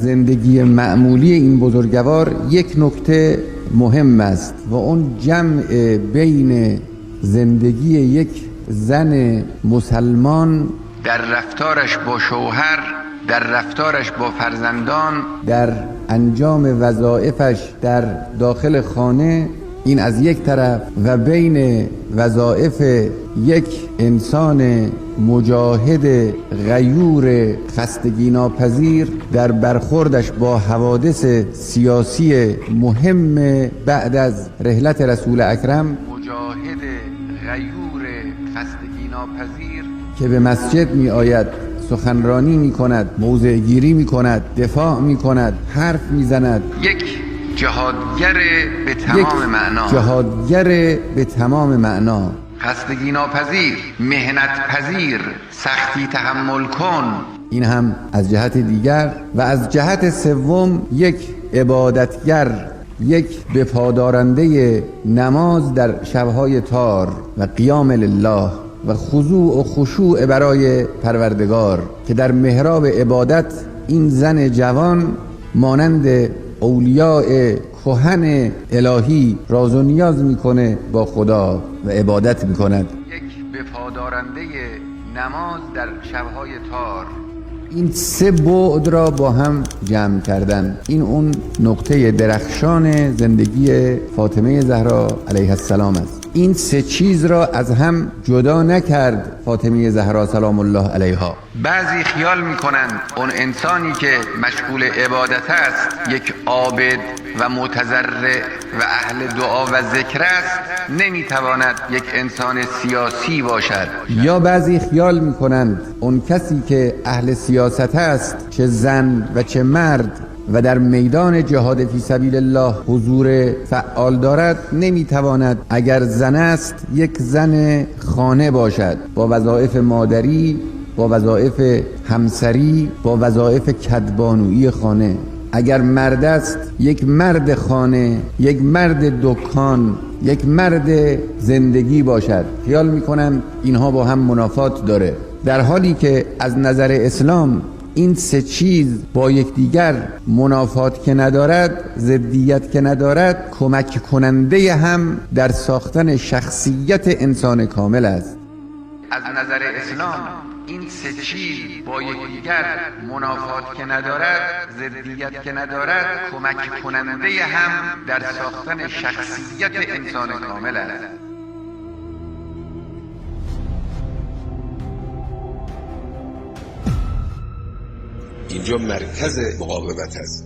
زندگی معمولی این بزرگوار یک نکته مهم است و اون جمع بین زندگی یک زن مسلمان در رفتارش با شوهر، در رفتارش با فرزندان، در انجام وظایفش در داخل خانه، این از یک طرف، و بین وظایف یک انسان مجاهد غیور خستگی ناپذیر در برخوردش با حوادث سیاسی مهم بعد از رحلت رسول اکرم، مجاهد غیور خستگی ناپذیر که به مسجد می آید، سخنرانی می کند، موضع گیری می کند، دفاع می کند، حرف می زند، یک جهادگر به تمام معنا، خستگی ناپذیر، مهنت پذیر، سختی تحمل کن. این هم از جهت دیگر، و از جهت سوم یک عبادتگر، یک بپادارنده نماز در شبهای تار و قیام لله و خضوع و خشوع برای پروردگار، که در محراب عبادت این زن جوان مانند اولیاء کهن الهی راز و نیاز میکنه با خدا و عبادت میکند. یک بپادارنده نماز در شبهای تار. این سه بعد را با هم جمع کردن، این اون نقطه درخشان زندگی فاطمه زهرا علیها السلام است. این سه چیز را از هم جدا نکرد فاطمه زهرا سلام الله علیها. بعضی خیال میکنند اون انسانی که مشغول عبادت است یک عابد و متضرع و اهل دعا و ذکر است، نمیتواند یک انسان سیاسی باشد. یا بعضی خیال میکنند اون کسی که اهل سیاست است، چه زن و چه مرد، و در میدان جهاد فی سبیل الله حضور فعال دارد، نمیتواند اگر زن است یک زن خانه باشد، با وظایف مادری، با وظایف همسری، با وظایف کدبانویی خانه. اگر مرد است یک مرد خانه، یک مرد دکان، یک مرد زندگی باشد. خیال میکنم اینها با هم منافات داره، در حالی که از نظر اسلام این سه چیز با یکدیگر منافات که ندارد، ضدیت که ندارد، کمک کننده هم در ساختن شخصیت انسان کامل است. از نظر اسلام این سه چیز با یکدیگر منافات که ندارد، ضدیت که ندارد، کمک کننده هم در ساختن شخصیت انسان کامل است. اینجا مرکز مقاومت است.